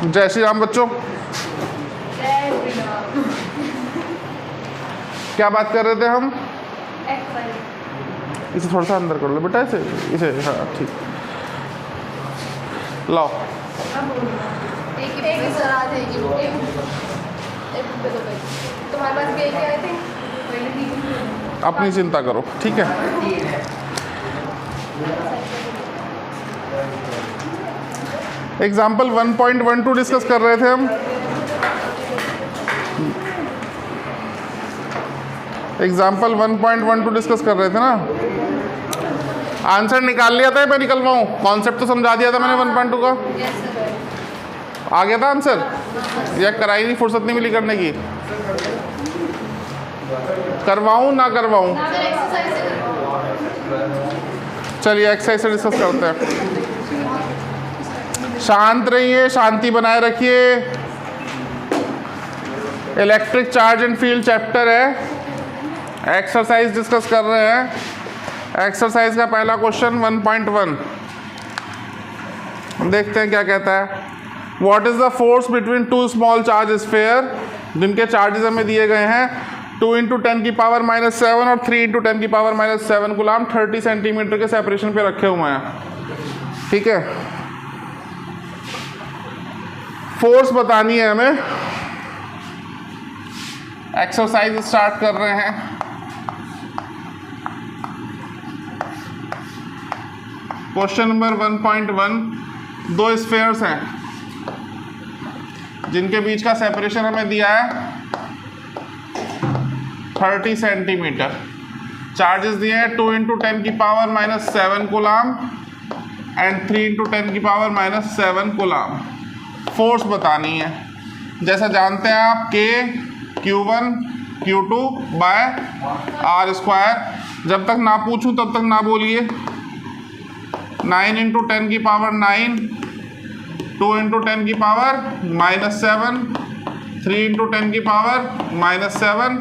जय श्री राम बच्चों। क्या बात कर रहे थे हम? इसे थोड़ा सा अंदर कर लो बेटा, इसे हाँ ठीक। लाओ अपनी चिंता करो, ठीक है। एग्जाम्पल 1.12 डिस्कस कर रहे थे हम। एग्जाम्पल 1.12 डिस्कस कर रहे थे ना। आंसर निकाल लिया था, मैं निकलवाऊं? कॉन्सेप्ट तो समझा दिया था मैंने 1.2 का। आ गया था आंसर, या कराई नहीं, फुर्सत नहीं मिली करने की? करवाऊं ना करवाऊं? चलिए एक्सरसाइज से डिस्कस करते हैं। शांत रहिए, शांति बनाए रखिए। Electric charge and field chapter है, एक्सरसाइज डिस्कस कर रहे हैं। एक्सरसाइज का पहला क्वेश्चन 1.1 देखते हैं क्या कहता है। What is the force between two small charge sphere, जिनके चार्जेस हमें दिए गए हैं 2 × 10⁻⁷ और 3 × 10⁻⁷ गुलाम 30 सेंटीमीटर के सेपरेशन पे रखे हुए हैं, ठीक है। फोर्स बतानी है हमें। एक्सरसाइज स्टार्ट कर रहे हैं। क्वेश्चन नंबर 1.1, दो स्फीयर्स हैं जिनके बीच का सेपरेशन हमें दिया है 30 सेंटीमीटर। चार्जेस दिए हैं 2 × 10⁻⁷ कूलाम एंड 3 × 10⁻⁷ कूलाम। फोर्स बतानी है। जैसा जानते हैं आप K Q1 Q2 bye R²। जब तक ना पूछूं तब तक ना बोलिए। 9 × 10⁹, 2 × 10⁻⁷, 3 × 10⁻⁷।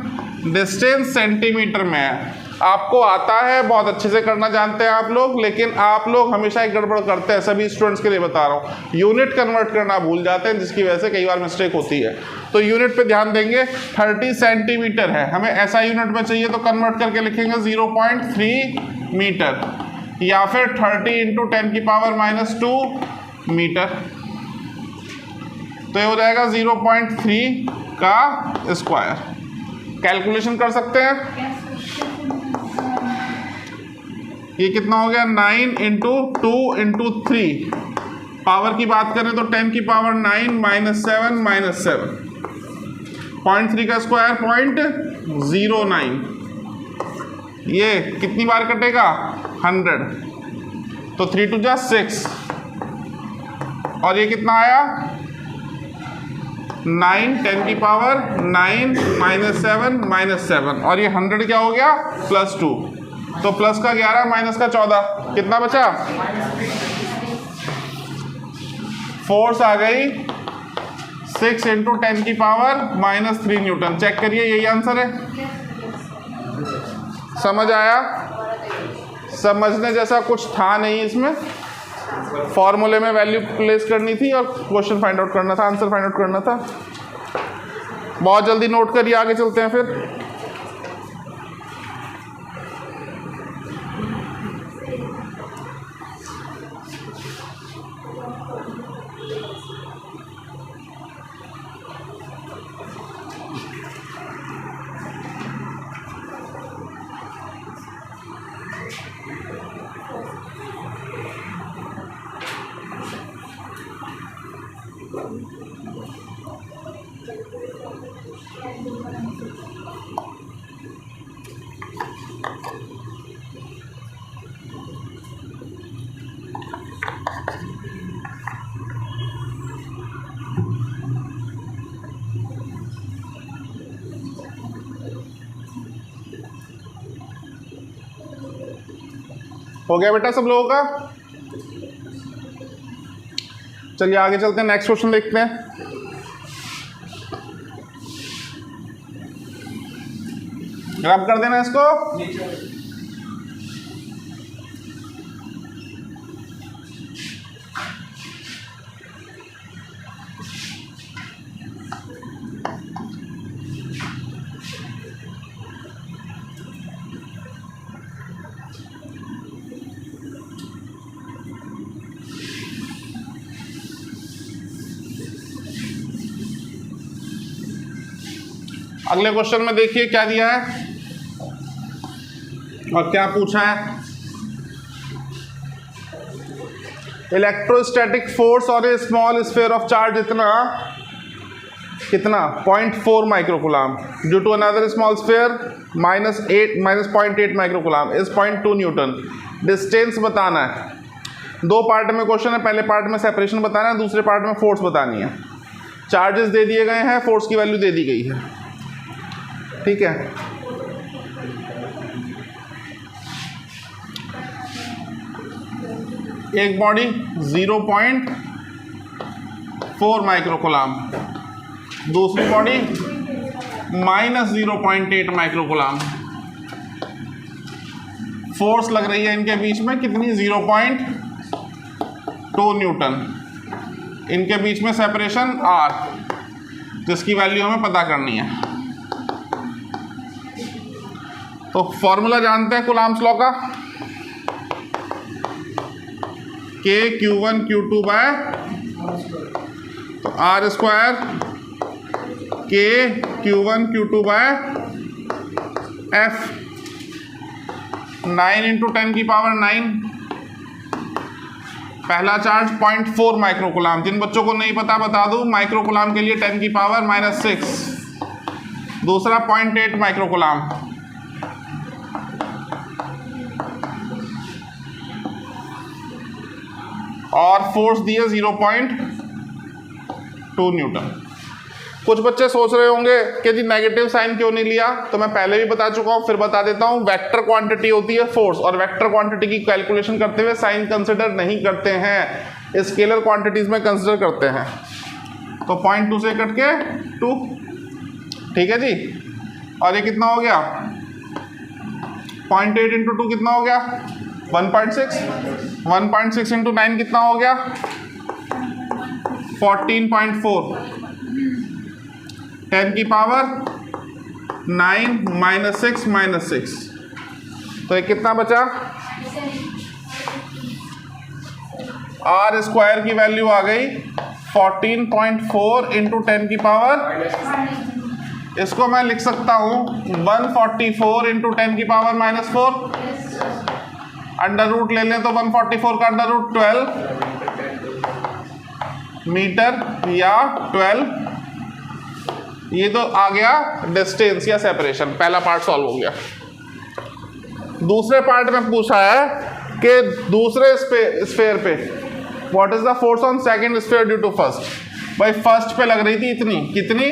डिस्टेंस सेंटीमीटर में है। आपको आता है, बहुत अच्छे से करना जानते हैं आप लोग, लेकिन आप लोग हमेशा एक गड़बड़ करते हैं। सभी स्टूडेंट्स के लिए बता रहा हूँ, यूनिट कन्वर्ट करना भूल जाते हैं, जिसकी वजह से कई बार मिस्टेक होती है। तो यूनिट पे ध्यान देंगे। 30 सेंटीमीटर है, हमें ऐसा यूनिट में चाहिए तो कन्वर्ट करके लिखेंगे 0.3 मीटर, या फिर 30 × 10⁻⁻² मीटर। तो ये हो जाएगा 0.3 का स्क्वायर। कैलकुलेशन कर सकते हैं। ये कितना हो गया? 9 × 2 × 3। पावर की बात करें तो 10⁻⁹ -7 0.3 का स्क्वायर 0.09। ये कितनी बार कटेगा? 100। तो 3 × 2 = 6। और ये कितना आया? 9 10⁻⁹ -7 और ये 100 क्या हो गया? +2। तो प्लस का 11 माइनस का 14, कितना बचा? फोर्स आ गई 6 × 10⁻⁻³ न्यूटन। चेक करिए, यही आंसर है। समझ आया? समझने जैसा कुछ था नहीं इसमें। फॉर्मूले में वैल्यू प्लेस करनी थी और क्वेश्चन फाइंड आउट करना था, आंसर फाइंड आउट करना था। बहुत जल्दी नोट करिए, आगे चलते हैं फिर। हो गया बेटा सब लोगों का? चलिए आगे चलते हैं, नेक्स्ट क्वेश्चन देखते हैं। रब कर देना इसको। अगले क्वेश्चन में देखिए क्या दिया है और क्या पूछा है। इलेक्ट्रोस्टैटिक फोर्स और a small sphere of charge कितना 0.4 microcoulomb due to another small sphere -0.8 microcoulomb is 0.2 newton. Distance बताना है। दो पार्ट में क्वेश्चन है, पहले पार्ट में सेपरेशन बताना है, दूसरे पार्ट में फोर्स बतानी है। चार्जेस दे दिए गए हैं, फोर्स की वैल्यू दे दी गई है, ठीक है। एक बॉडी 0.4 माइक्रोकूलम, दूसरी बॉडी -0.8 माइक्रोकूलम। फोर्स लग रही है इनके बीच में कितनी 0.2 न्यूटन। इनके बीच में सेपरेशन r, जिसकी वैल्यू हमें पता करनी है। तो फॉर्मूला जानते हैं कूलम्ब्स लॉ का, K Q1 Q2 बाय तो R square K Q1 Q2 by F 9 × 10⁹। पहला चार्ज 0.4 माइक्रोकूलम। जिन बच्चों को नहीं पता बता दूं, माइक्रोकूलम के लिए 10⁻⁻⁶। दूसरा 0.8 माइक्रोकूलम। और फोर्स दी है 0.2 न्यूटन। कुछ बच्चे सोच रहे होंगे कि जी नेगेटिव साइन क्यों नहीं लिया, तो मैं पहले भी बता चुका हूं, फिर बता देता हूं। वेक्टर क्वांटिटी होती है फोर्स, और वेक्टर क्वांटिटी की कैलकुलेशन करते हुए साइन कंसिडर नहीं करते हैं, स्केलर क्वांटिटीज में कंसिडर करते हैं। तो 0.2 से कट के 2, ठीक है जी। और ये कितना हो गया 0.8 × 2 कितना हो गया 1.6। 1.6 × 9 कितना हो गया 14.4। 10⁻⁹ -6 तो ये कितना बचा। R स्क्वायर की वैल्यू आ गई 14.4 × 10⁻। इसको मैं लिख सकता हूं 144 × 10⁻⁻4। अंडर रूट ले लें तो 144 का अंडर रूट 12 मीटर या 12। ये तो आ गया डिस्टेंस या सेपरेशन। पहला पार्ट सॉल्व हो गया। दूसरे पार्ट में पूछा है कि दूसरे स्फीयर पे what is the force on second sphere due to first. भाई फर्स्ट पे लग रही थी इतनी, कितनी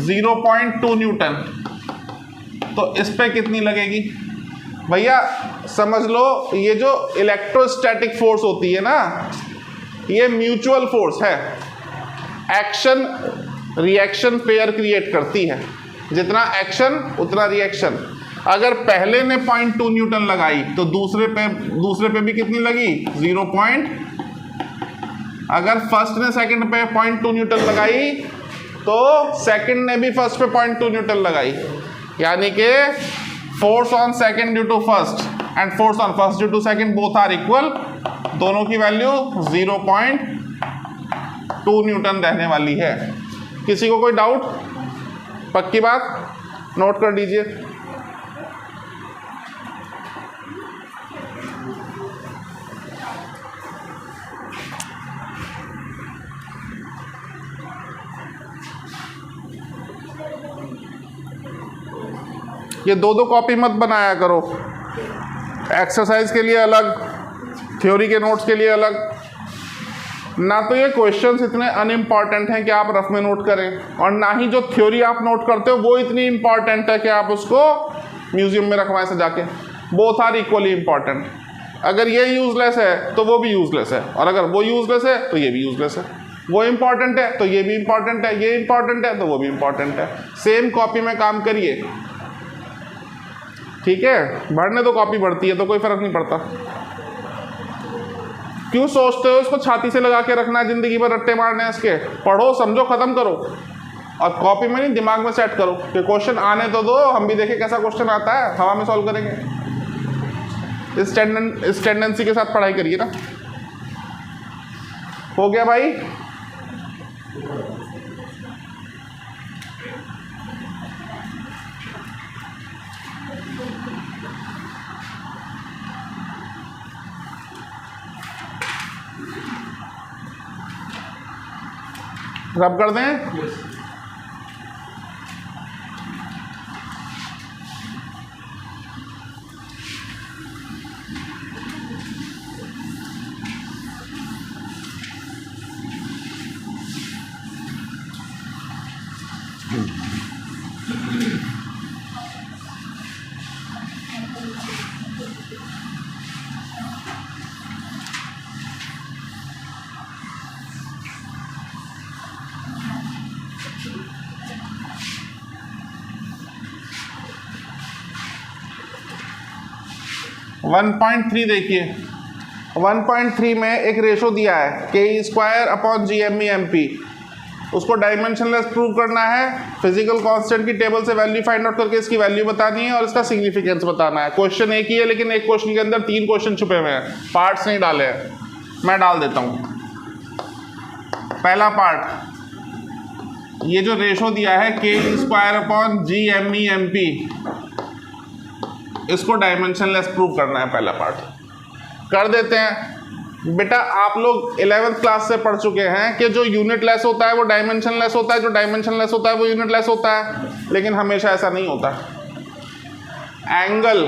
0.2 न्यूटन, तो इस पे कितनी लगेगी। भैया समझ लो, ये जो इलेक्ट्रोस्टैटिक फोर्स होती है ना, ये म्यूचुअल फोर्स है। एक्शन रिएक्शन पेयर क्रिएट करती है, जितना एक्शन उतना रिएक्शन। अगर पहले ने 0.2 न्यूटन लगाई तो दूसरे पे भी कितनी लगी 0. अगर फर्स्ट ने सेकंड पे 0.2 न्यूटन लगाई तो सेकंड ने भी फर्स्ट पे 0.2 न्यूटन लगाई। यानी कि force on second due to first and force on first due to second both are equal. दोनों की वैल्यू 0.2 न्यूटन रहने वाली है। किसी को कोई डाउट? पक्की बात, नोट कर लीजिए। ये दो कॉपी मत बनाया करो, एक्सरसाइज के लिए अलग, थ्योरी के नोट्स के लिए अलग। ना तो ये क्वेश्चंस इतने अनइम्पॉर्टेंट हैं कि आप रफ में नोट करें, और ना ही जो थ्योरी आप नोट करते हो वो इतनी इम्पॉर्टेंट है कि आप उसको म्यूजियम में रखवाएं सजा के। Both are equally important. अगर ये यूजलेस है तो वो भी यूजलेस है, और अगर वो यूजलेस है तो ये भी यूजलेस है। वो इम्पॉर्टेंट है तो ये भी इम्पॉर्टेंट है, ये इम्पॉर्टेंट है तो वो भी इम्पॉर्टेंट है। सेम कॉपी में काम करिए, ठीक है। बढ़ने तो कॉपी बढ़ती है तो कोई फर्क नहीं पड़ता। क्यों सोचते हो इसको छाती से लगा के रखना है, जिंदगी भर रट्टे मारने हैं इसके। पढ़ो, समझो, खत्म करो, और कॉपी में नहीं दिमाग में सेट करो कि क्वेश्चन आने तो दो, हम भी देखें कैसा क्वेश्चन आता है, हवा में सॉल्व करेंगे। इस टेंडेंसी के साथ पढ़ाई करिए ना। हो गया भाई? रब कर दें। वन 1.3 देखिए, 1.3 में एक रेशो दिया है Ke²/GME/MP। उसको डायमेंशनलेस प्रूव करना है, फिजिकल कांस्टेंट की टेबल से वैल्यू फाइंड आउट करके इसकी वैल्यू बतानी है और इसका सिग्निफिकेंस बताना है। क्वेश्चन एक ही है, लेकिन एक क्वेश्चन के अंदर 3 क्वेश्चन छुपे हुए हैं, पार्ट्स नहीं डाले हैं। मैं डाल देता हूँ। पहला पार्ट, ये जो रेशो दिया है Ke²/GME/MP, इसको डायमेंशनलेस प्रूव करना है। पहला पार्ट कर देते हैं। बेटा आप लोग 11th क्लास से पढ़ चुके हैं कि जो यूनिट लेस होता है वो डायमेंशनलेस होता है, जो डायमेंशनलेस होता है वो यूनिट लेस होता है, लेकिन हमेशा ऐसा नहीं होता। एंगल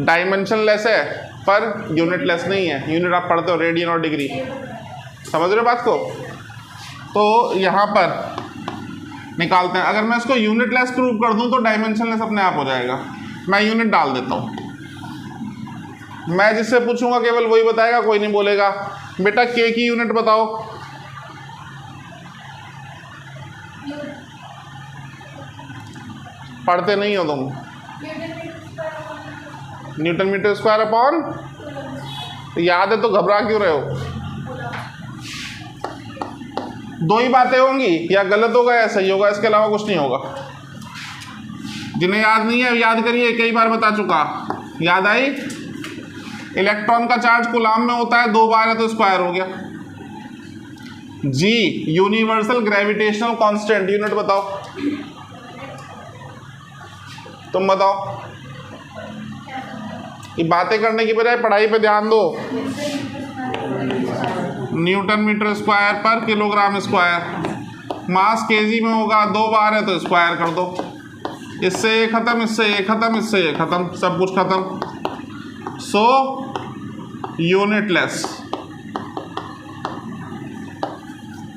डायमेंशनलेस है पर यूनिट लेस नहीं है। यूनिट आप पढ़ते हो रेडियन और डिग्री, समझ रहे हो बात को? तो यहाँ पर निकालते हैं। अगर मैं इसको यूनिट लेस प्रूव कर दूँ तो डायमेंशनलेस अपने आप हो जाएगा। मैं यूनिट डाल देता हूँ। मैं जिससे पूछूंगा केवल वही बताएगा, कोई नहीं बोलेगा। बेटा के की यूनिट बताओ। पढ़ते नहीं हो तुम। न्यूटन मीटर स्क्वायर अपॉन, याद है तो घबरा क्यों रहे हो? 2 ही बातें होंगी, या गलत होगा या सही होगा, इसके अलावा कुछ नहीं होगा। जिन्हें याद नहीं है याद करिए, कई बार बता चुका। याद आई? इलेक्ट्रॉन का चार्ज कूलाम में होता है, 2 बार है तो स्क्वायर हो गया। जी यूनिवर्सल ग्रेविटेशनल कांस्टेंट, यूनिट बताओ। तुम बताओ। ये बातें करने की बजाय पढ़ाई पे ध्यान दो। न्यूटन मीटर स्क्वायर पर किलोग्राम स्क्वायर। मास केजी में होगा, 2 बार है तो स्क्वायर कर दो। इससे ये खत्म, इससे ये खत्म, इससे ये खत्म, सब कुछ खत्म। सो यूनिटलेस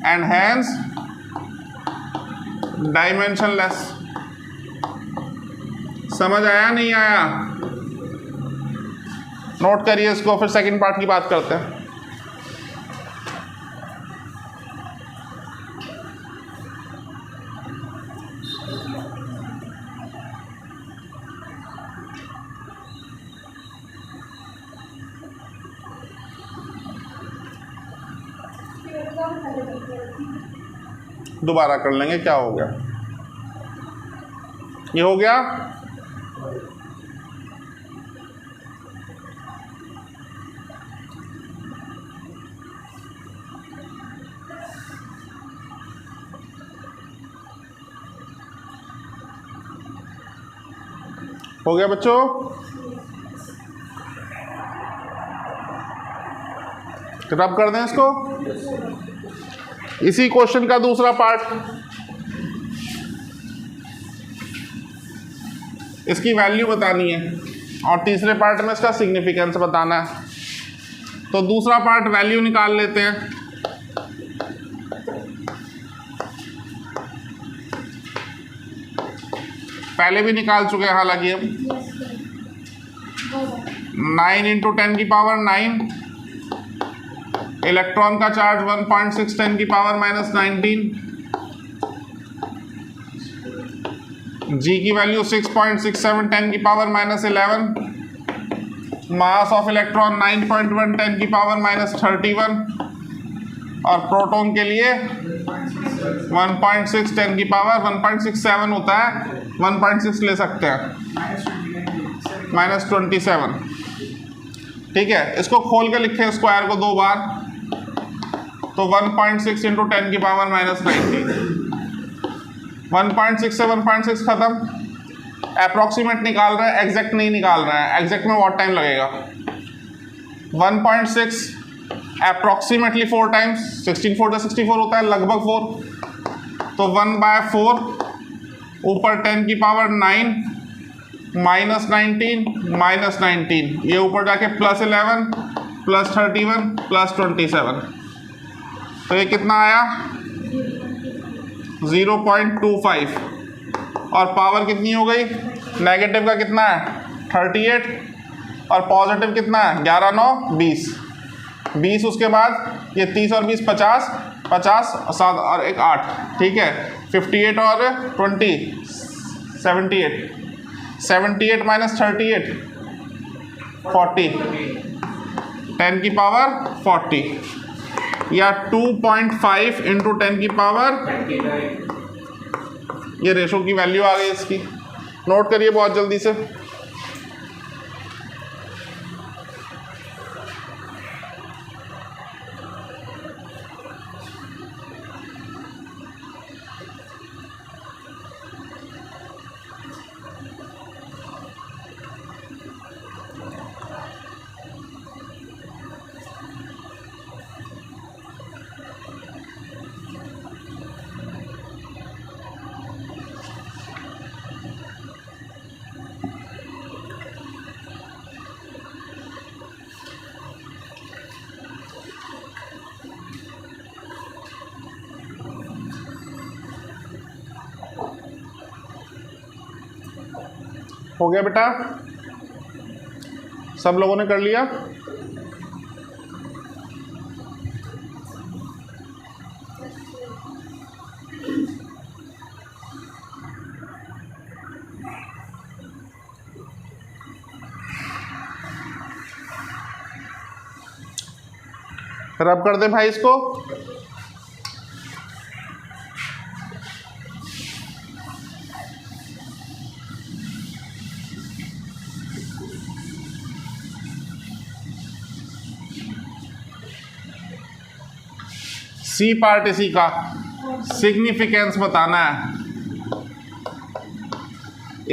एंड हैंस डायमेंशनलेस। समझ आया नहीं आया? नोट करिए इसको, फिर सेकंड पार्ट की बात करते हैं। दोबारा कर लेंगे, क्या हो गया? ये हो गया। हो गया बच्चों? रब कर दें इसको। इसी क्वेश्चन का दूसरा पार्ट, इसकी वैल्यू बतानी है और तीसरे पार्ट में इसका सिग्निफिकेंस बताना है। तो दूसरा पार्ट वैल्यू निकाल लेते हैं। पहले भी निकाल चुके हैं हालांकि हम। 9 × 10⁻⁹ इलेक्ट्रॉन का चार्ज 1.6 10⁻⁻⁹। जी की वैल्यू 6.67 10⁻11। Mass of electron 9.1 10⁻31। और प्रोटॉन के लिए 1.6 1.67 होता है, 1.6 ले सकते हैं, -27। ठीक है, इसको खोल के लिखे स्क्वायर को 2 बार, तो 1.6 × 10⁻⁻⁹। 1.6 से 1.6 खत्म। अप्रॉक्सीमेट निकाल रहे हैं, एग्जैक्ट नहीं निकाल रहे हैं। एग्जैक्ट में बहुत टाइम लगेगा। 1.6 अप्रॉक्सीमेटली 4 टाइम्स, 16 4 64 होता है, लगभग 4। तो 1/4 ऊपर 10 की पावर 9 माइनस 19 ये ऊपर जाके +11 +31 +27, तो ये कितना आया 0.25। और पावर कितनी हो गई, नेगेटिव का कितना है 38 और पॉजिटिव कितना है 11 9 20, उसके बाद ये 30 और 20 50 7 और 1 8, ठीक है 58 और 20 78 माइनस 38 40 10 की पावर 40 या 2.5 इंटू 10 की पावर, ये रेशो की वैल्यू आ गई इसकी, नोट करिए बहुत जल्दी से। हो गया बेटा, सब लोगों ने कर लिया? रब कर दे भाई इसको। सी पार्ट इसी का सिग्निफिकेंस बताना है,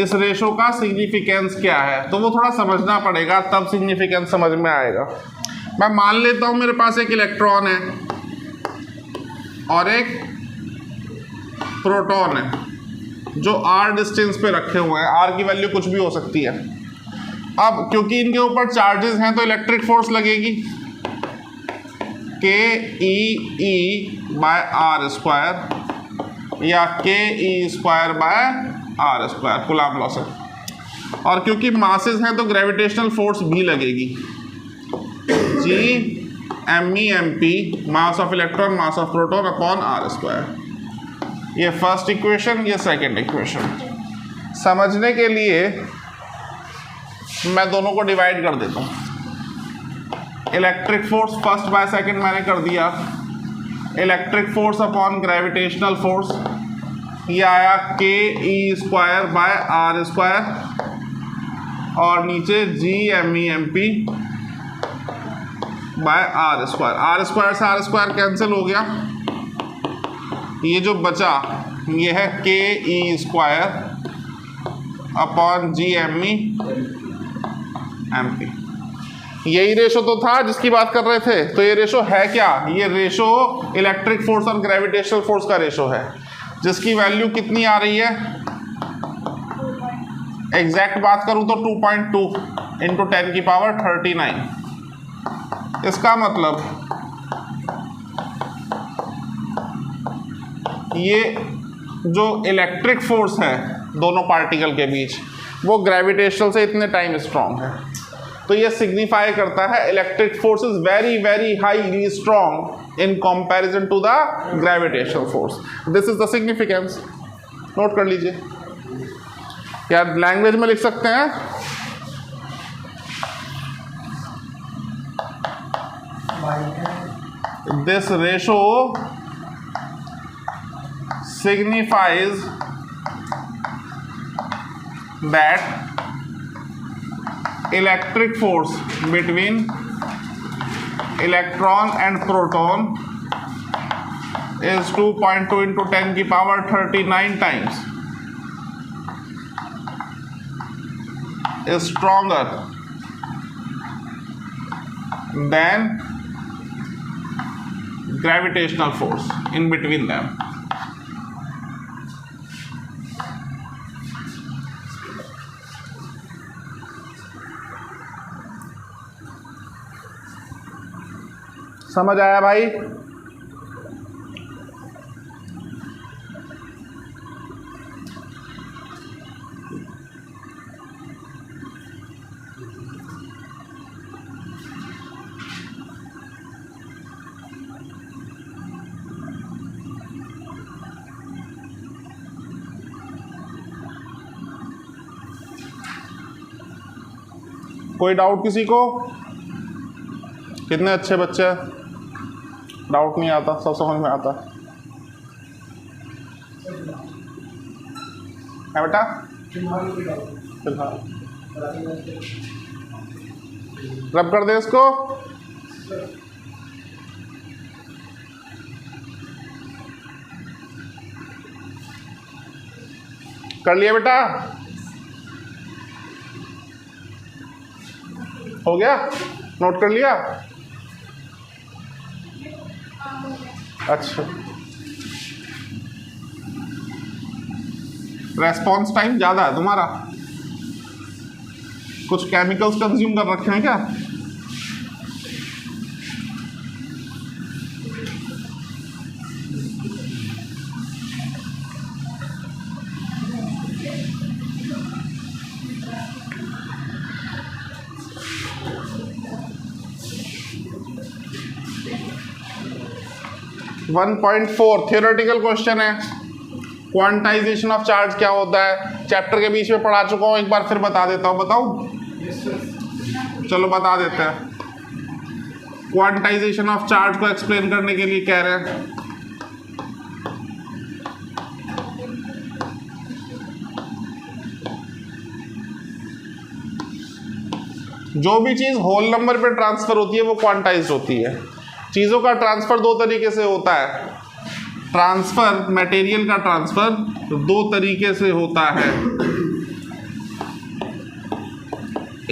इस रेशो का सिग्निफिकेंस क्या है, तो वो थोड़ा समझना पड़ेगा तब सिग्निफिकेंस समझ में आएगा। मैं मान लेता हूं मेरे पास एक इलेक्ट्रॉन है और एक प्रोटॉन है जो r डिस्टेंस पे रखे हुए हैं, r की वैल्यू कुछ भी हो सकती है। अब क्योंकि इनके ऊपर चार्जेस हैं तो इलेक्ट्रिक फोर्स लगेगी KE/r² या KE²/r², कूलम्ब लॉ से। और क्योंकि मासेस हैं तो ग्रेविटेशनल फोर्स भी लगेगी, G_ME_MP mass of electron mass of proton upon r²। ये फर्स्ट इक्वेशन, ये सेकंड इक्वेशन। समझने के लिए मैं दोनों को डिवाइड कर देता हूँ। Electric force first by second मैंने कर दिया, electric force upon gravitational force, ये आया KE²/r², और नीचे G_ME_MP/r²। r² से r² कैंसिल हो गया, ये जो बचा ये है KE²/G_ME_MP। यही रेशो तो था जिसकी बात कर रहे थे। तो ये रेशो है क्या, ये रेशो इलेक्ट्रिक फोर्स और ग्रेविटेशनल फोर्स का रेशो है, जिसकी वैल्यू कितनी आ रही है, एग्जैक्ट बात करूं तो 2.2 इंटू 10 की पावर 39। इसका मतलब ये जो इलेक्ट्रिक फोर्स है दोनों पार्टिकल के बीच, वो ग्रेविटेशनल से इतने टाइम स्ट्रांग है। तो ये सिग्निफाई करता है electric force is very very highly strong in comparison to the gravitational force. This is the significance, note कर लीजिए। क्या लैंग्वेज में लिख सकते हैं? This ratio signifies that electric force between electron and proton is 2.2 into 10 की power 39 times is stronger than gravitational force in between them. समझ आया भाई? कोई डाउट किसी को? कितने अच्छे बच्चे हैं, डाउट नहीं आता, सब समझ में आता है बेटा? फिलहाल रब कर दे इसको। कर लिया बेटा? हो गया? नोट कर लिया? अच्छा, रेस्पॉन्स टाइम ज़्यादा है तुम्हारा, कुछ केमिकल्स कंज्यूम कर रखे हैं क्या? वन 1.4 थियोरेटिकल क्वेश्चन है। क्वांटाइजेशन ऑफ चार्ज क्या होता है? चैप्टर के बीच में पढ़ा चुका हूँ, एक बार फिर बता देता हूँ। बताऊँ? चलो बता देते हैं। क्वांटाइजेशन ऑफ चार्ज को एक्सप्लेन करने के लिए कह रहे हैं जो भी चीज होल नंबर पे ट्रांसफर होती है वो क्वांटाइज्ड होती है। चीजों का ट्रांसफर दो तरीके से होता है। ट्रांसफर, मटेरियल का ट्रांसफर दो तरीके से होता है,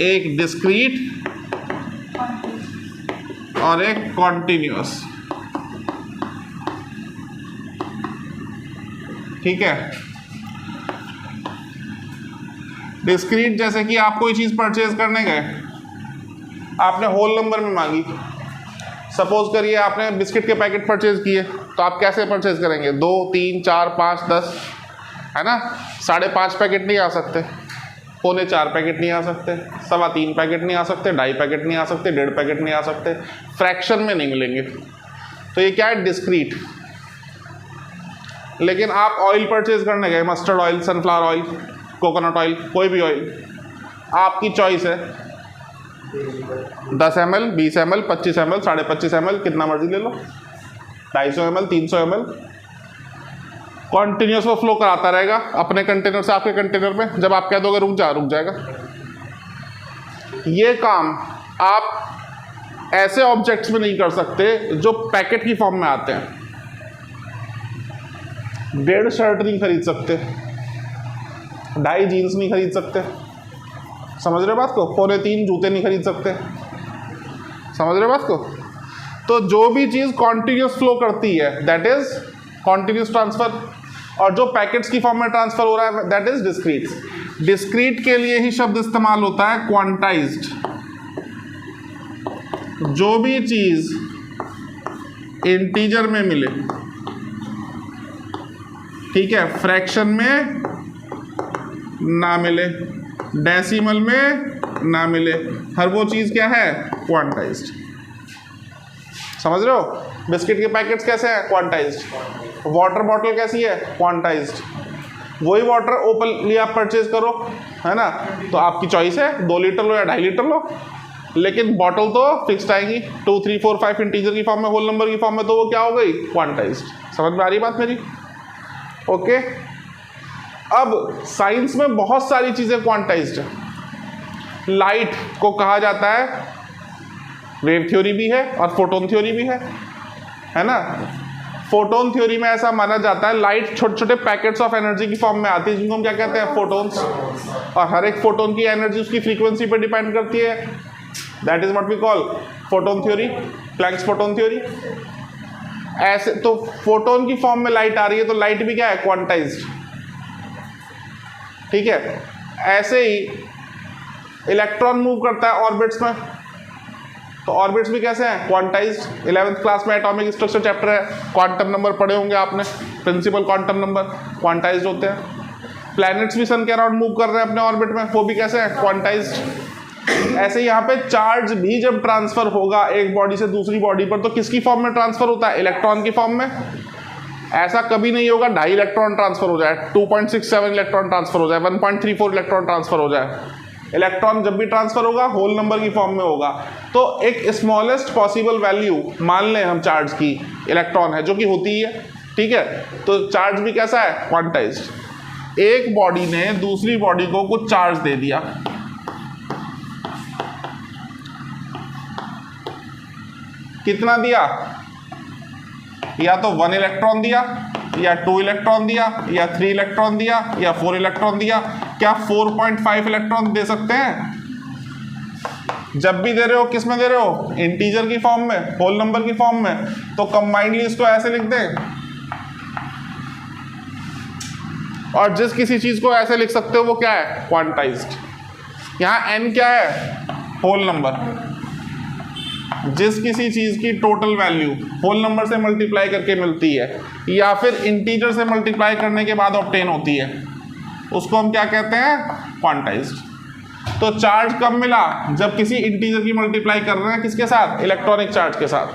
एक डिस्क्रीट और एक कॉन्टिन्यूअस। ठीक है? डिस्क्रीट जैसे कि आप कोई चीज परचेज करने गए, आपने होल नंबर में मांगी। सपोज करिए आपने बिस्किट के पैकेट परचेज किए, तो आप कैसे परचेज करेंगे? 2, 3, 4, 5, 10, है ना? 5.5 पैकेट नहीं आ सकते, 3.25 पैकेट नहीं आ सकते, 3.25 पैकेट नहीं आ सकते, 2.5 पैकेट नहीं आ सकते, 1.5 पैकेट नहीं आ सकते, फ्रैक्शन में नहीं मिलेंगे। तो ये क्या है? डिस्क्रीट। लेकिन आप ऑयल परचेज करने गए, mustard oil, sunflower oil, coconut oil, कोई भी ऑयल, आपकी चॉइस है। 10 ml, 20 ml, 25 ml, 25.5 ml, कितना मर्जी ले लो, 250 ml, 300 ml, कॉन्टिन्यूस वो फ्लो कराता रहेगा अपने कंटेनर से आपके कंटेनर में। जब आप कह दोगे रुक जा, रुक जाएगा। ये काम आप ऐसे ऑब्जेक्ट्स में नहीं कर सकते जो पैकेट की फॉर्म में आते हैं। 1.5 शर्ट नहीं खरीद सकते, 2.5 जीन्स नहीं खरीद सकते, समझ रहे बात को? 3.25 जूते नहीं खरीद सकते, समझ रहे बात को? तो जो भी चीज़ कॉन्टिन्यूस फ्लो करती है दैट इज कॉन्टिन्यूस ट्रांसफर, और जो पैकेट्स की फॉर्म में ट्रांसफर हो रहा है दैट इज डिस्क्रीट। डिस्क्रीट के लिए ही शब्द इस्तेमाल होता है क्वांटाइज्ड। जो भी चीज इंटीजर में मिले, ठीक है, फ्रैक्शन में ना मिले, डेसिमल में ना मिले, हर वो चीज क्या है? क्वांटाइज्ड। समझ रहे हो? बिस्किट के पैकेट्स कैसे हैं? क्वांटाइज्ड। वाटर बॉटल कैसी है? क्वांटाइज्ड। वही वाटर ओपनली आप परचेज करो, है ना, तो आपकी चॉइस है, 2 लीटर लो या 2.5 लीटर लो, लेकिन बॉटल तो फिक्स्ड आएगी। 2, 3, 4, 5 इंटीजर की फॉर्म में, होल नंबर की फॉर्म में, तो वो क्या हो गई? क्वांटाइज्ड। समझ में आ रही बात मेरी? ओके। अब साइंस में बहुत सारी चीजें क्वांटाइज्ड है। लाइट को कहा जाता है वेव थ्योरी भी है और फोटोन थ्योरी भी है ना? फोटोन थ्योरी में ऐसा माना जाता है लाइट छोटे छोटे पैकेट्स ऑफ एनर्जी की फॉर्म में आती है, जिनको हम क्या कहते हैं? फोटोन्स। और हर एक फोटोन की एनर्जी उसकी फ्रीक्वेंसी पर डिपेंड करती है। That is what we call photon theory, Planck's photon theory. ऐसे तो फोटोन की फॉर्म में लाइट आ रही है, तो लाइट भी क्या है? क्वांटाइज्ड। ठीक है? ऐसे ही इलेक्ट्रॉन मूव करता है ऑर्बिट्स में, तो ऑर्बिट्स भी कैसे हैं, क्वांटाइज्ड। 11th क्लास में एटॉमिक स्ट्रक्चर चैप्टर है, क्वांटम नंबर पढ़े होंगे आपने, प्रिंसिपल क्वांटम नंबर, क्वांटाइज्ड होते हैं। प्लैनेट्स भी सन के अराउंड मूव कर रहे हैं अपने ऑर्बिट में, वो भी कैसे हैं, क्वांटाइज्ड। ऐसे यहाँ पे चार्ज भी जब ट्रांसफर होगा एक बॉडी से दूसरी बॉडी पर, तो किसकी फॉर्म में ट्रांसफर होता है, इलेक्ट्रॉन की फॉर्म में। ऐसा कभी नहीं होगा 2.5 इलेक्ट्रॉन ट्रांसफर हो जाए, 2.67 इलेक्ट्रॉन ट्रांसफर हो जाए, 1.34 इलेक्ट्रॉन ट्रांसफर हो जाए। इलेक्ट्रॉन जब भी ट्रांसफर होगा होल नंबर की फॉर्म में होगा। तो एक स्मॉलेस्ट पॉसिबल वैल्यू मान लें हम चार्ज की, इलेक्ट्रॉन है, जो कि होती ही है, ठीक है। तो चार्ज भी कैसा है, क्वांटाइज्ड। एक बॉडी ने दूसरी बॉडी को कुछ चार्ज दे दिया, कितना दिया, या तो 1 इलेक्ट्रॉन दिया, या 2 इलेक्ट्रॉन दिया, या 3 इलेक्ट्रॉन दिया, या 4 इलेक्ट्रॉन दिया। क्या 4.5 इलेक्ट्रॉन दे सकते हैं? जब भी दे रहे हो किस में दे रहे हो, इंटीजर की फॉर्म में, होल नंबर की फॉर्म में। तो कंबाइंडली इसको ऐसे लिख दें, और जिस किसी चीज को ऐसे लिख सकते हो वो क्या है, क्वांटाइज्ड। यहां n क्या है, होल नंबर। जिस किसी चीज की टोटल वैल्यू होल नंबर से मल्टीप्लाई करके मिलती है, या फिर इंटीजर से मल्टीप्लाई करने के बाद ऑब्टेन होती है, उसको हम क्या कहते हैं, क्वांटाइज्ड। तो चार्ज कब मिला, जब किसी इंटीजर की मल्टीप्लाई कर रहे हैं किसके साथ, इलेक्ट्रॉनिक चार्ज के साथ।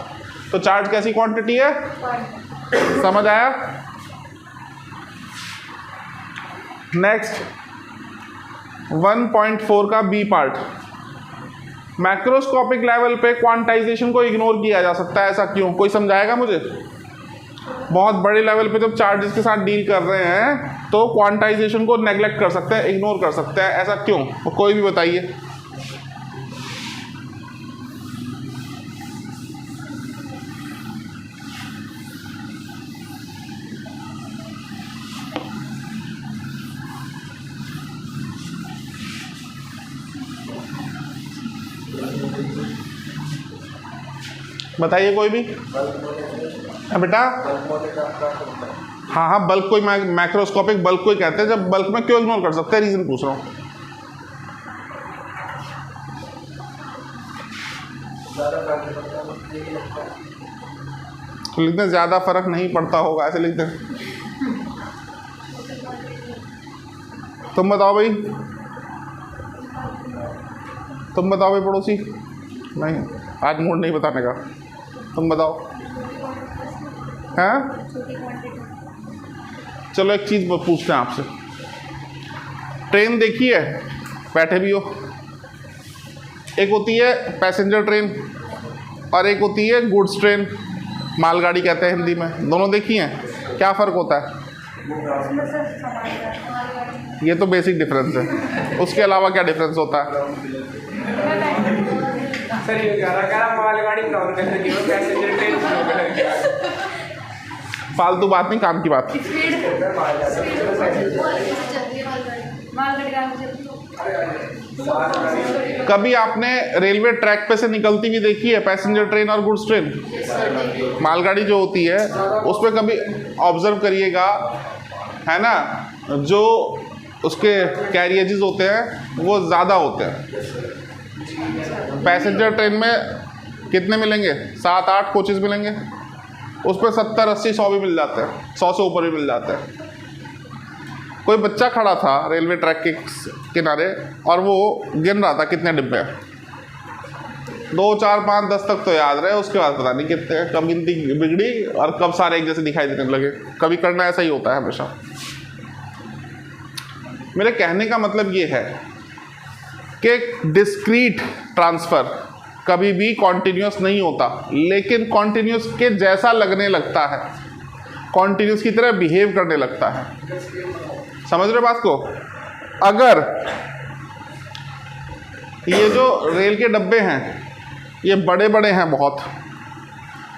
तो चार्ज कैसी क्वांटिटी है, समझ आया। नेक्स्ट 1.4 का बी पार्ट, मैक्रोस्कोपिक लेवल पे क्वांटाइजेशन को इग्नोर किया जा सकता है, ऐसा क्यों, कोई समझाएगा मुझे। बहुत बड़े लेवल पे जब चार्जेस के साथ डील कर रहे हैं तो क्वांटाइजेशन को नेग्लेक्ट कर सकते हैं, इग्नोर कर सकते हैं, ऐसा क्यों, कोई भी बताइए। बताइए कोई भी। बेटा हाँ हाँ, बल्क को मैक्रोस्कोपिक बल्क को ही कहते हैं। जब बल्क में क्यों इग्नोर कर सकते हैं, रीजन पूछ रहा हूँ। लिखते ज्यादा फर्क नहीं पड़ता होगा, ऐसे लिखते। तुम बताओ भाई, तुम बताओ भाई पड़ोसी। नहीं, आज मूड नहीं बताने का, तुम बताओ। हैं, चलो एक चीज़ पूछते हैं आपसे। ट्रेन देखी है, बैठे भी हो। एक होती है पैसेंजर ट्रेन और एक होती है गुड्स ट्रेन, मालगाड़ी कहते हैं हिंदी में। दोनों देखी हैं, क्या फ़र्क होता है? ये तो बेसिक डिफरेंस है, उसके अलावा क्या डिफरेंस होता है? फालतू बात नहीं, काम की बात। कभी आपने रेलवे ट्रैक पे से निकलती हुई देखी है पैसेंजर ट्रेन और गुड्स ट्रेन? मालगाड़ी जो होती है उस पर कभी ऑब्जर्व करिएगा, है ना, जो उसके कैरियजेस होते हैं वो ज़्यादा होते हैं। पैसेंजर ट्रेन में कितने मिलेंगे, 7-8 कोचेज़ मिलेंगे, उस पर 70, 80, 100 भी मिल जाते हैं, 100 से ऊपर भी मिल जाते हैं। कोई बच्चा खड़ा था रेलवे ट्रैक के किनारे और वो गिन रहा था कितने डिब्बे हैं। 2, 4, 5, 10 तक तो याद रहे, उसके बाद पता नहीं कितने, कब गिनती बिगड़ी और कब सारे एक जैसे दिखाई देने लगे। कभी करना ऐसा ही होता है हमेशा। मेरे कहने का मतलब ये है कि डिस्क्रीट ट्रांसफ़र कभी भी कॉन्टिन्यूस नहीं होता, लेकिन कॉन्टिन्यूस के जैसा लगने लगता है, कॉन्टिन्यूस की तरह बिहेव करने लगता है। समझ रहे बात को? अगर ये जो रेल के डब्बे हैं ये बड़े बड़े हैं बहुत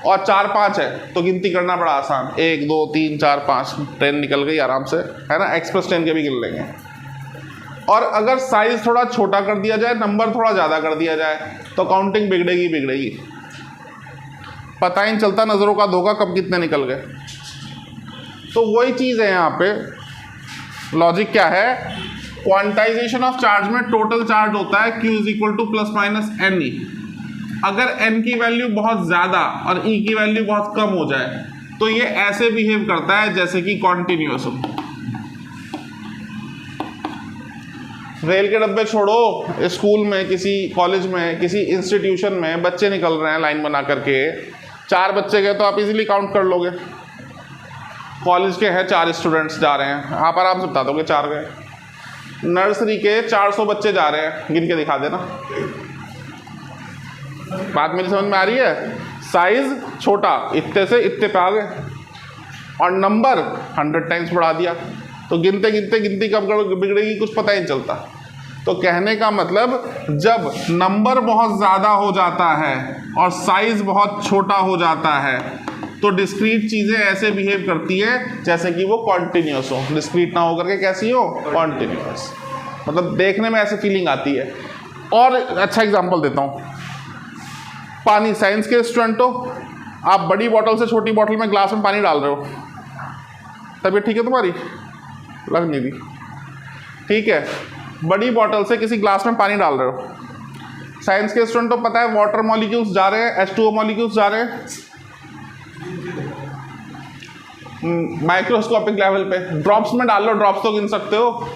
और 4-5 है तो गिनती करना बड़ा आसान, 1, 2, 3, 4, 5 ट्रेन निकल गई आराम से, है ना। एक्सप्रेस ट्रेन के भी गिन लेंगे। और अगर साइज थोड़ा छोटा कर दिया जाए, नंबर थोड़ा ज़्यादा कर दिया जाए, तो काउंटिंग बिगड़ेगी, पता ही नहीं चलता नज़रों का धोखा कब कितने निकल गए। तो वही चीज़ है यहाँ पे। लॉजिक क्या है, क्वांटाइजेशन ऑफ चार्ज में टोटल चार्ज होता है Q = ±NE। अगर n की वैल्यू बहुत ज़्यादा और e की वैल्यू बहुत कम हो जाए तो ये ऐसे बिहेव करता है जैसे कि कॉन्टिन्यूअस हो। रेल के डब्बे छोड़ो, स्कूल में, किसी कॉलेज में, किसी इंस्टीट्यूशन में बच्चे निकल रहे हैं लाइन बना करके, 4 बच्चे गए तो आप इजीली काउंट कर लोगे। कॉलेज के हैं 4 स्टूडेंट्स जा रहे हैं, आप आराम से बता दोगे 4 गए। नर्सरी के 400 बच्चे जा रहे हैं, गिन के दिखा देना। बात मेरी समझ में आ रही है? साइज छोटा, इतने से इतने पे आ गए और नंबर 100 टाइम्स बढ़ा दिया, तो गिनते गिनते गिनती कब बिगड़ेगी कुछ पता ही नहीं चलता। तो कहने का मतलब जब नंबर बहुत ज़्यादा हो जाता है और साइज बहुत छोटा हो जाता है तो डिस्क्रीट चीज़ें ऐसे बिहेव करती है जैसे कि वो कॉन्टिन्यूस हो। डिस्क्रीट ना होकर के कैसी हो? कॉन्टिन्यूस। मतलब देखने में ऐसे फीलिंग आती है। और अच्छा एग्जांपल देता हूँ, पानी, साइंस के स्टूडेंट हो, आप बड़ी बॉटल से छोटी बॉटल में ग्लास में पानी डाल रहे हो, तबीयत ठीक है तुम्हारी? लग नहीं रही, ठीक है। बड़ी बॉटल से किसी ग्लास में पानी डाल रहे हो, साइंस के स्टूडेंट को पता है वाटर मॉलिक्यूल्स जा रहे हैं, H2O मॉलिक्यूल्स जा रहे हैं माइक्रोस्कोपिक लेवल पे। ड्रॉप्स में डाल लो, ड्रॉप्स तो गिन सकते हो,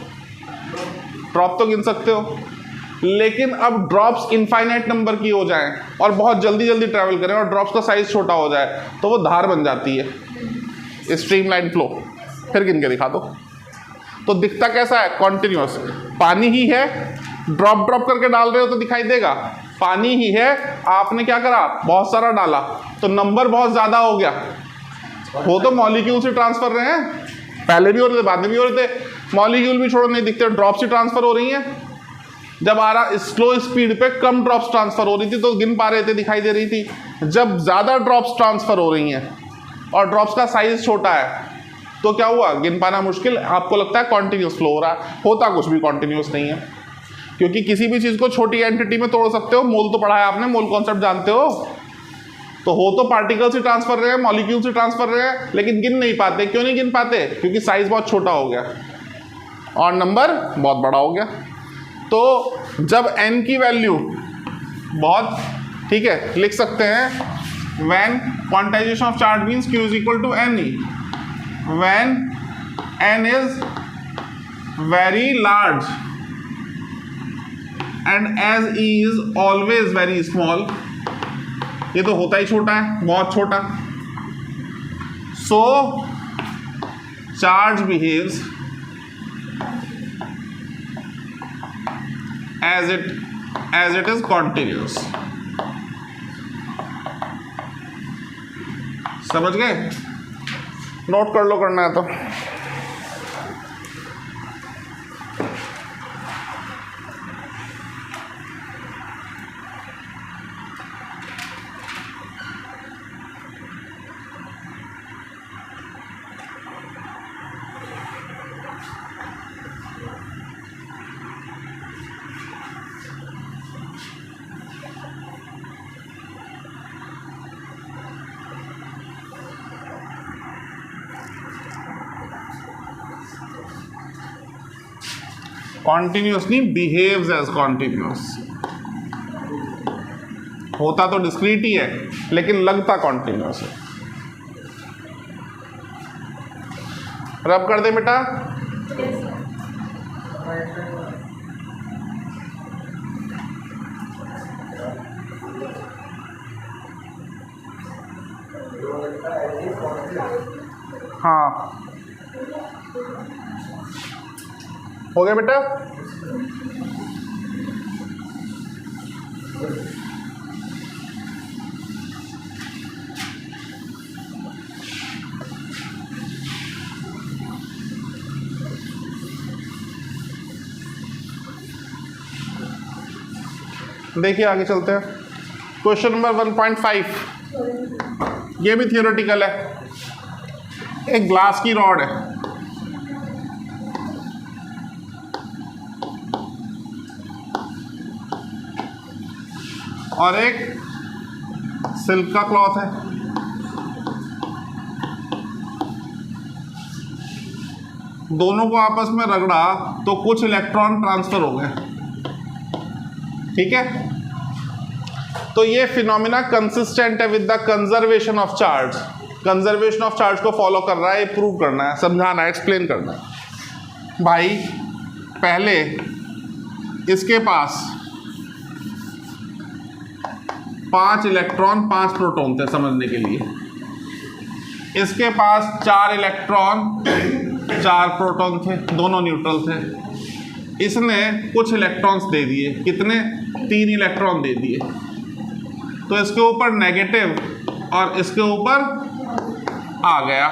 ड्रॉप तो गिन सकते हो, लेकिन अब ड्रॉप्स इनफाइनाइट नंबर की हो जाएं और बहुत जल्दी जल्दी ट्रैवल करें और ड्रॉप्स का साइज छोटा हो जाए तो वो धार बन जाती है, स्ट्रीमलाइन फ्लो। फिर गिन के दिखा दो। तो दिखता कैसा है? कॉन्टिन्यूअस। पानी ही है, ड्रॉप ड्रॉप करके डाल रहे हो तो दिखाई देगा पानी ही है। आपने क्या करा? बहुत सारा डाला तो नंबर बहुत ज़्यादा हो गया। वो तो मॉलिक्यूल से ट्रांसफर रहे हैं, पहले भी हो रहे थे, बाद में भी हो रहे थे। मॉलिक्यूल भी छोड़ो नहीं दिखते, ड्रॉप से ट्रांसफर हो रही हैं। जब आ रहा स्लो स्पीड पे कम ड्रॉप्स ट्रांसफर हो रही थी तो गिन पा रहे थे, दिखाई दे रही थी। जब ज़्यादा ड्रॉप्स ट्रांसफर हो रही हैं और ड्रॉप्स का साइज छोटा है तो क्या हुआ? गिन पाना मुश्किल। आपको लगता है कॉन्टिन्यूस फ्लो हो रहा है, होता कुछ भी कॉन्टिन्यूस नहीं है, क्योंकि किसी भी चीज़ को छोटी एंटिटी में तोड़ सकते हो। मोल तो पढ़ा है आपने, मोल कॉन्सेप्ट जानते हो। तो हो तो पार्टिकल से ट्रांसफर रहे हैं, मॉलिक्यूल से ट्रांसफर रहे हैं, लेकिन गिन नहीं पाते। क्यों नहीं गिन पाते? क्योंकि साइज बहुत छोटा हो गया और नंबर बहुत बड़ा हो गया। तो जब n की वैल्यू बहुत, ठीक है, लिख सकते हैं when quantisation of charge means q is equal to n e, when n is very large and as e is always very small. ये तो होता ही छोटा है, बहुत छोटा। So charge behaves as it is continuous। समझ गए? नोट कर लो, करना है तो। कॉन्टिन्यूस नहीं, बिहेव्स एज कॉन्टिन्यूस। होता तो डिस्क्रीट ही है लेकिन लगता कॉन्टिन्यूस है। रब कर दे बेटा। हाँ, हो गया बेटा? देखिए आगे चलते हैं। क्वेश्चन नंबर 1.5, ये भी थियोरेटिकल है। एक ग्लास की रॉड है, और एक सिल्क का क्लॉथ है। दोनों को आपस में रगड़ा तो कुछ इलेक्ट्रॉन ट्रांसफर हो गए, ठीक है। तो ये फिनोमिना कंसिस्टेंट है with the conservation of charge. Conservation of charge को फॉलो कर रहा है, ये प्रूव करना है, समझाना है, एक्सप्लेन करना है। भाई पहले इसके पास 5 इलेक्ट्रॉन 5 प्रोटॉन थे समझने के लिए, इसके पास 4 इलेक्ट्रॉन 4 प्रोटॉन थे, दोनों न्यूट्रल थे। इसने कुछ इलेक्ट्रॉन्स दे दिए, कितने? 3 इलेक्ट्रॉन दे दिए, तो इसके ऊपर नेगेटिव और इसके ऊपर आ गया।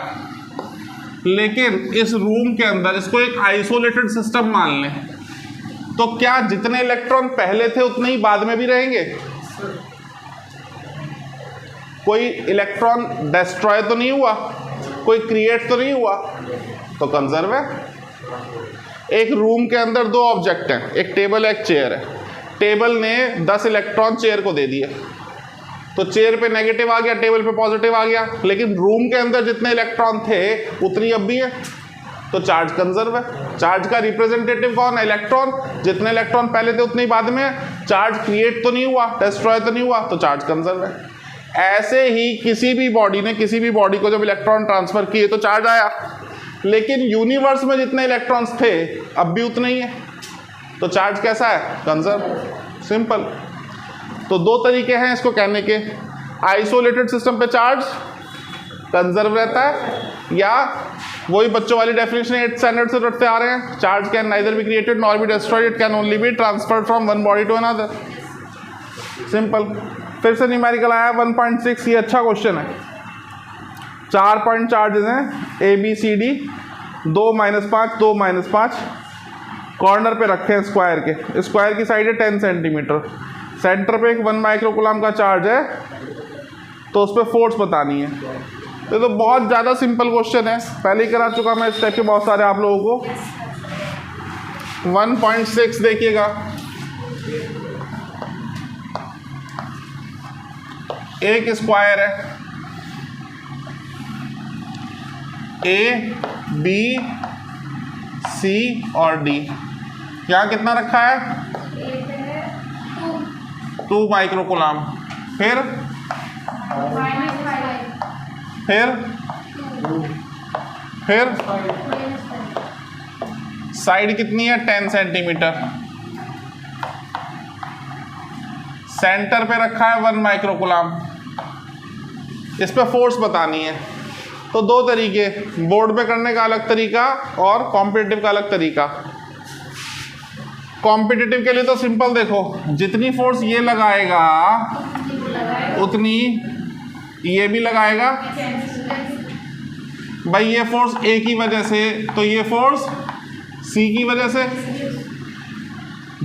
लेकिन इस रूम के अंदर इसको एक आइसोलेटेड सिस्टम मान लें, तो क्या जितने इलेक्ट्रॉन पहले थे उतने ही बाद में भी रहेंगे? कोई इलेक्ट्रॉन डिस्ट्रॉय तो नहीं हुआ, कोई क्रिएट तो नहीं हुआ, तो कंजर्व है। एक रूम के अंदर 2 ऑब्जेक्ट हैं, एक टेबल है एक चेयर है। टेबल ने 10 इलेक्ट्रॉन चेयर को दे दिए, तो चेयर पे नेगेटिव आ गया, टेबल पे पॉजिटिव आ गया, लेकिन रूम के अंदर जितने इलेक्ट्रॉन थे उतनी अब भी है, तो चार्ज कंजर्व है। चार्ज का रिप्रेजेंटेटिव कौन है? इलेक्ट्रॉन। जितने इलेक्ट्रॉन पहले थे उतने ही बाद में है। चार्ज क्रिएट तो नहीं हुआ, डिस्ट्रॉय तो नहीं हुआ, तो चार्ज कंजर्व है। ऐसे ही किसी भी बॉडी ने किसी भी बॉडी को जब इलेक्ट्रॉन ट्रांसफर किए तो चार्ज आया, लेकिन यूनिवर्स में जितने इलेक्ट्रॉन्स थे अब भी उतने ही है, तो चार्ज कैसा है? कंजर्व। सिंपल। तो 2 तरीके हैं इसको कहने के। आइसोलेटेड सिस्टम पे चार्ज कंजर्व रहता है, या वही बच्चों वाली डेफिनेशन 8th स्टैंडर्ड से रटते आ रहे हैं, charge can neither be created nor be destroyed, it can only be transferred from one body to another. Simple. फिर से न्यूमेरिकल आया 1.6, ये अच्छा क्वेश्चन है। 4 पॉइंट चार्जेस हैं A B C D, 2 -5 2 -5, corner पे रखे हैं स्क्वायर के। स्क्वायर की साइड है 10 सेंटीमीटर, सेंटर पे एक 1 माइक्रोकूलम का चार्ज है, तो उस पर फोर्स बतानी है। तो बहुत ज़्यादा सिंपल क्वेश्चन है, पहले ही करा चुका मैं इस टाइप के बहुत सारे आप लोगों को। 1.6 देखिएगा, एक स्क्वायर है A B C और D, यहाँ कितना रखा है? 2 माइक्रोकूलम। फिर साइड कितनी है? 10 सेंटीमीटर। सेंटर पे रखा है 1 माइक्रोकूलम। इस पे फोर्स बतानी है। तो 2 तरीके, बोर्ड पे करने का अलग तरीका और कॉम्पिटिटिव का अलग तरीका। कॉम्पिटिटिव के लिए तो सिंपल, देखो जितनी फोर्स ये लगाएगा उतनी ये भी लगाएगा। भाई ये फोर्स A की वजह से, तो ये फोर्स C की वजह से।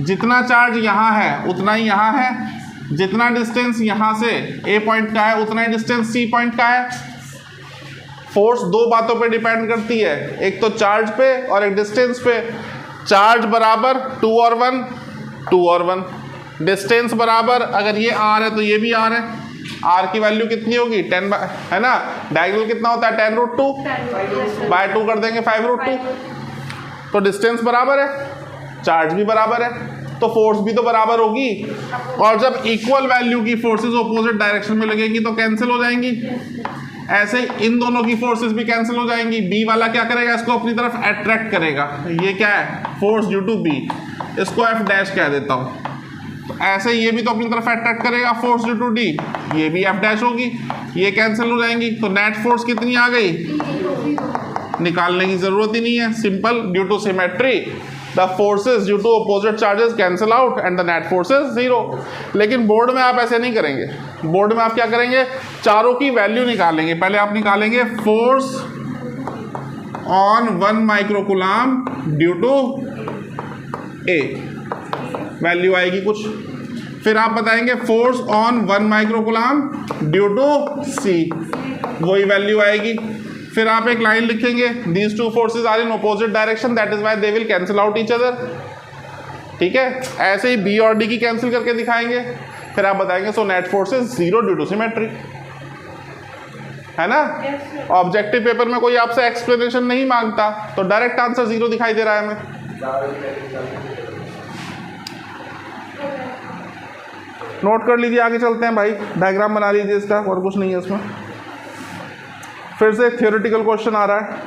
जितना चार्ज यहाँ है उतना ही यहाँ है, जितना डिस्टेंस यहाँ से A पॉइंट का है उतना ही डिस्टेंस C पॉइंट का है। फोर्स 2 बातों पे डिपेंड करती है, एक तो चार्ज पे और एक डिस्टेंस पे। चार्ज बराबर 2 और 1, 2 और 1। डिस्टेंस बराबर, अगर ये R है तो ये भी R है, R की वैल्यू कितनी होगी? 10 है ना। डायगोनल कितना होता है? 10√2 बाय 2 कर देंगे 5√2। तो डिस्टेंस बराबर है, चार्ज भी बराबर है, तो फोर्स भी तो बराबर होगी। और जब इक्वल वैल्यू की फोर्सेस अपोजिट डायरेक्शन में लगेंगी तो कैंसिल हो जाएंगी। ऐसे इन दोनों की फोर्सेस भी कैंसिल हो जाएंगी। बी वाला क्या करेगा? इसको अपनी तरफ अट्रैक्ट करेगा। ये क्या है? फोर्स ड्यू टू बी, इसको F' कह देता हूँ। तो ऐसे ये भी तो अपनी तरफ अट्रैक्ट करेगा, फोर्स ड्यू टू डी, ये भी F' होगी, ये कैंसिल हो जाएंगी। तो नेट फोर्स कितनी आ गई? निकालने की जरूरत ही नहीं है, simple. Due to symmetry the forces due to opposite charges cancel out and the net force is 0। लेकिन बोर्ड में आप ऐसे नहीं करेंगे। बोर्ड में आप क्या करेंगे? चारों की वैल्यू निकालेंगे। पहले आप निकालेंगे force on 1 microcoulomb due to A, value आएगी कुछ। फिर आप बताएंगे force on 1 microcoulomb due to C, वही वैल्यू आएगी। फिर आप एक लाइन लिखेंगे, these two forces are in opposite direction, that is why they will cancel out each other. ठीक है, ऐसे ही B और D की कैंसिल करके दिखाएंगे। फिर आप बताएंगे so net force is 0 due to symmetry, है ना। ऑब्जेक्टिव पेपर में कोई आपसे एक्सप्लेनेशन नहीं मांगता, तो डायरेक्ट आंसर 0 दिखाई दे रहा है हमें। नोट कर लीजिए, आगे चलते हैं भाई, डायग्राम बना लीजिए इसका, और कुछ नहीं है इसमें। फिर से एक थियोरेटिकल क्वेश्चन आ रहा है।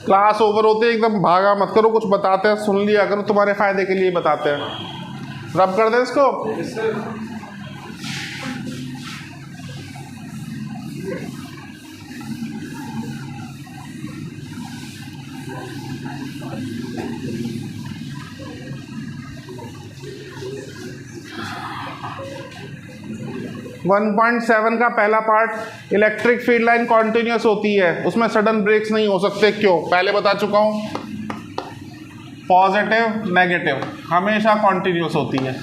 क्लास ओवर होते एकदम भागा मत करो, कुछ बताते हैं सुन लिया करो, तुम्हारे फायदे के लिए बताते हैं। रब कर दे इसको। 1.7 का पहला part, electric field line continuous होती है, उसमें सडन ब्रेक्स नहीं हो सकते। क्यों? पहले बता चुका हूँ, पॉजिटिव नेगेटिव हमेशा कॉन्टिन्यूस होती है,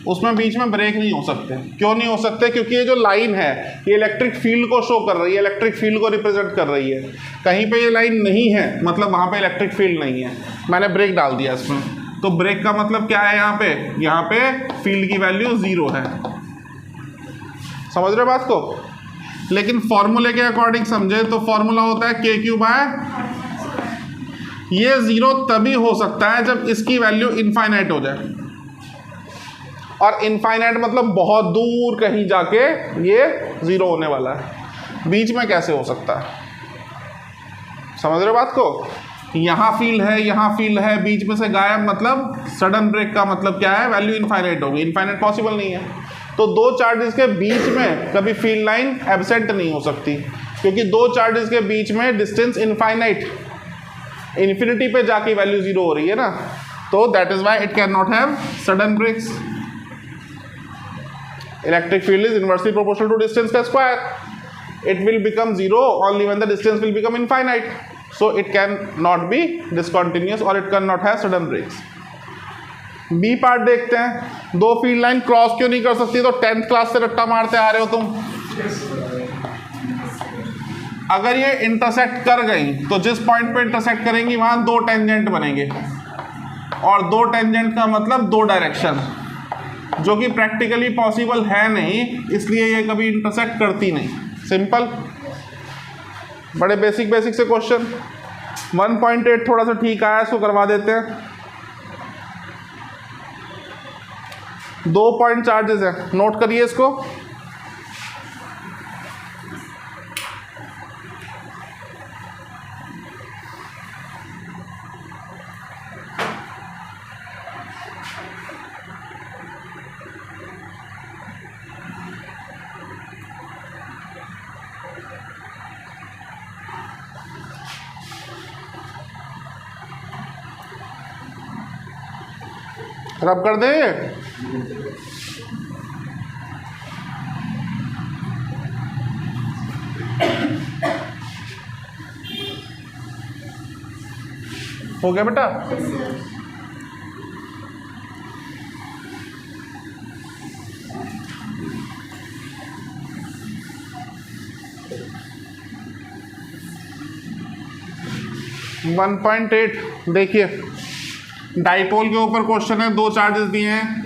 उसमें बीच में ब्रेक नहीं हो सकते। क्यों नहीं हो सकते? क्योंकि ये जो लाइन है ये इलेक्ट्रिक फील्ड को शो कर रही है, इलेक्ट्रिक फील्ड को रिप्रेजेंट कर रही है। कहीं पे ये लाइन नहीं है मतलब वहाँ पे इलेक्ट्रिक फील्ड नहीं है, मैंने ब्रेक डाल दिया इसमें, तो ब्रेक का मतलब क्या है? यहाँ पे फील्ड की वैल्यू 0 है। समझ रहे बात को? लेकिन फॉर्मूले के अकॉर्डिंग समझे तो फॉर्मूला होता है KQ बाय, ये 0 तभी हो सकता है जब इसकी वैल्यू इनफाइनाइट हो जाए, और इनफाइनाइट मतलब बहुत दूर कहीं जाके ये 0 होने वाला है। बीच में कैसे हो सकता है? समझ रहे बात को? यहाँ फील्ड है, यहाँ फील्ड है, बीच में से गायब, मतलब सडन ब्रेक का मतलब क्या है? वैल्यू इनफाइनाइट होगी। इनफाइनाइट पॉसिबल नहीं है, तो दो चार्जेस के बीच में कभी फील्ड लाइन एब्सेंट नहीं हो सकती, क्योंकि दो चार्जेस के बीच में डिस्टेंस इनफाइनाइट, इन्फिनिटी पे जाके वैल्यू 0 हो रही है ना, तो that is why it can not have sudden breaks. Electric field is inversely proportional to distance का square, it will become 0 only when the distance will become infinite, so it can not be discontinuous or it cannot have sudden breaks। B part देखते हैं, दो field line cross क्यों नहीं कर सकती? तो 10th class से रट्टा मारते आ रहे हो तुम। अगर ये इंटरसेक्ट कर गई तो जिस पॉइंट पे इंटरसेक्ट करेंगी वहां दो टेंजेंट बनेंगे, और दो टेंजेंट का मतलब दो डायरेक्शन, जो कि प्रैक्टिकली पॉसिबल है नहीं, इसलिए ये कभी इंटरसेक्ट करती नहीं। सिंपल, बड़े बेसिक से क्वेश्चन। 1.8 थोड़ा सा ठीक आया, इसको करवा देते हैं। 2 पॉइंट चार्जेस है, नोट करिए इसको। रब कर दे। हो गया बेटा? वन 1.8 देखिए, डाइपोल के ऊपर क्वेश्चन है, दो चार्जेस दिए हैं,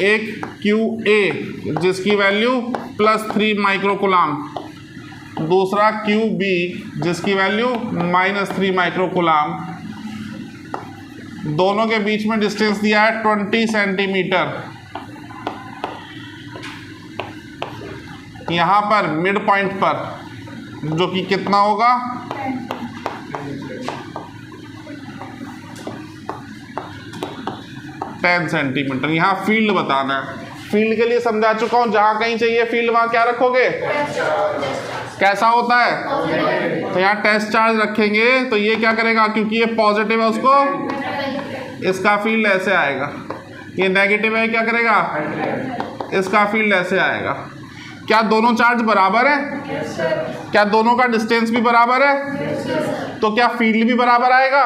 एक QA जिसकी वैल्यू +3 माइक्रोकूलाम, दूसरा QB जिसकी वैल्यू -3 माइक्रोकूलाम। दोनों के बीच में डिस्टेंस दिया है 20 सेंटीमीटर। यहाँ पर मिड पॉइंट पर, जो कि कितना होगा 10 सेंटीमीटर। यहाँ फील्ड बताना है, फील्ड के लिए समझा चुका हूँ, जहाँ कहीं चाहिए फील्ड वहाँ क्या रखोगे, कैसा होता है, तो यहाँ टेस्ट चार्ज रखेंगे तो ये क्या करेगा, क्योंकि ये पॉजिटिव है उसको, इसका फील्ड ऐसे आएगा, ये नेगेटिव है क्या करेगा, इसका फील्ड ऐसे आएगा। क्या दोनों चार्ज बराबर है, क्या दोनों का डिस्टेंस भी बराबर है, तो क्या फील्ड भी बराबर आएगा।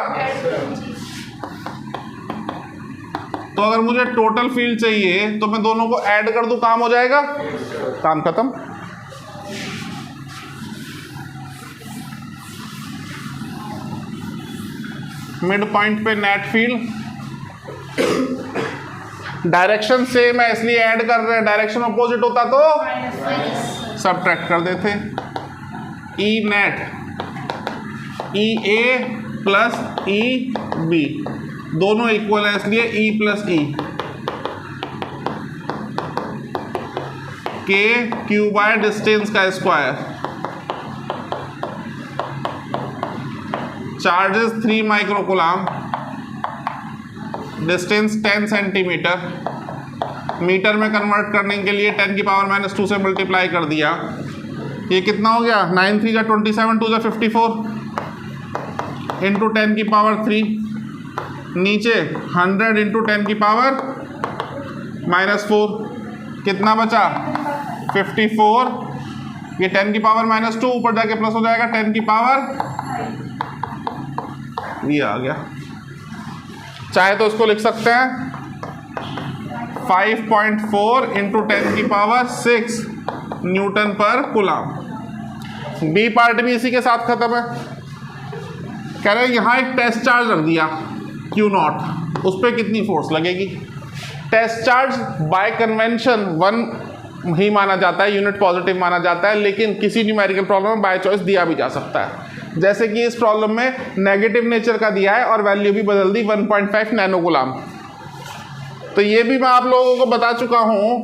तो अगर मुझे टोटल फील्ड चाहिए तो मैं दोनों को ऐड कर दूं, काम हो जाएगा, काम खत्म। मिड पॉइंट पे नेट फील्ड, डायरेक्शन सेम है इसलिए ऐड कर रहे हैं, डायरेक्शन अपोजिट होता तो सबट्रैक्ट कर देते। E net E A plus E B दोनों इक्वल है इसलिए E plus E, K Q by distance का square. Charges 3 microcoulomb, distance 10 centimetre, metre में कन्वर्ट करने के लिए 10 की पावर -2 से मल्टीप्लाई कर दिया। ये कितना हो गया, 9 3 का 27, 2 का 54 इंटू 10 की पावर 3, नीचे 100 इंटू 10 की पावर -4, कितना बचा 54, ये 10 की पावर -2 ऊपर जाके प्लस हो जाएगा 10 की पावर, ये आ गया। चाहे तो इसको लिख सकते हैं 5.4 इंटू 10 की पावर 6 न्यूटन पर कूलम। बी पार्ट भी इसी के साथ खत्म है। कह रहे हैं यहाँ एक टेस्ट चार्ज रख दिया Q0, उस पर कितनी फोर्स लगेगी। टेस्ट चार्ज बाय कन्वेंशन 1 ही माना जाता है, यूनिट पॉजिटिव माना जाता है, लेकिन किसी न्यूमेरिकल प्रॉब्लम में बाय चॉइस दिया भी जा सकता है। जैसे कि इस प्रॉब्लम में नेगेटिव नेचर का दिया है और वैल्यू भी बदल दी 1.5 नैनो कूलम। तो ये भी मैं आप लोगों को बता चुका हूं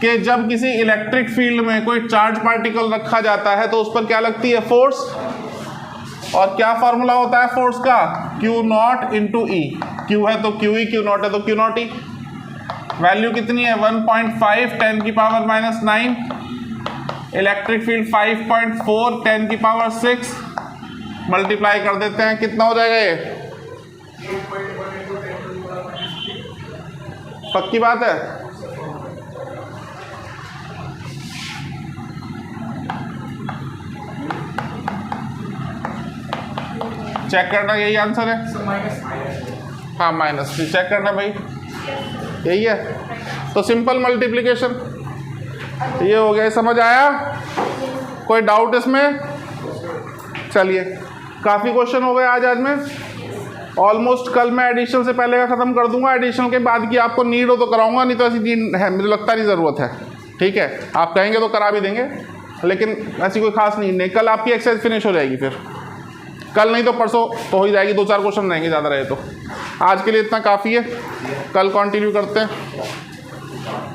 कि जब किसी इलेक्ट्रिक फील्ड में कोई चार्ज पार्टिकल रखा जाता है तो उस पर क्या लगती है, फोर्स। और क्या फॉर्मूला होता है फोर्स का, Q0 इंटू ई। Q है तो QE, Q0 है तो Q0 ई। वैल्यू कितनी है 1.5 10 की पावर -9, इलेक्ट्रिक फील्ड 5.4 10 की पावर 6, मल्टीप्लाई कर देते हैं, कितना हो जाएगा ये, पक्की बात है। चेक करना, यही आंसर है, हाँ -3 चेक करना भाई, यही है। तो सिंपल मल्टीप्लिकेशन ये हो गया, समझ आया, कोई डाउट इसमें। चलिए काफ़ी क्वेश्चन हो गए आज में, ऑलमोस्ट कल मैं एडिशन से पहले का ख़त्म कर दूंगा, एडिशन के बाद की आपको नीड हो तो कराऊंगा, नहीं तो ऐसी नीड है मुझे लगता नहीं ज़रूरत है, ठीक है। आप कहेंगे तो करा भी देंगे, लेकिन ऐसी कोई खास नीड नहीं। कल आपकी एक्सरसाइज फिनिश हो जाएगी, फिर कल नहीं तो परसों तो हो ही जाएगी, 2-4 क्वेश्चन रहेंगे ज़्यादा रहे तो। आज के लिए इतना काफ़ी है, कल कंटिन्यू करते हैं।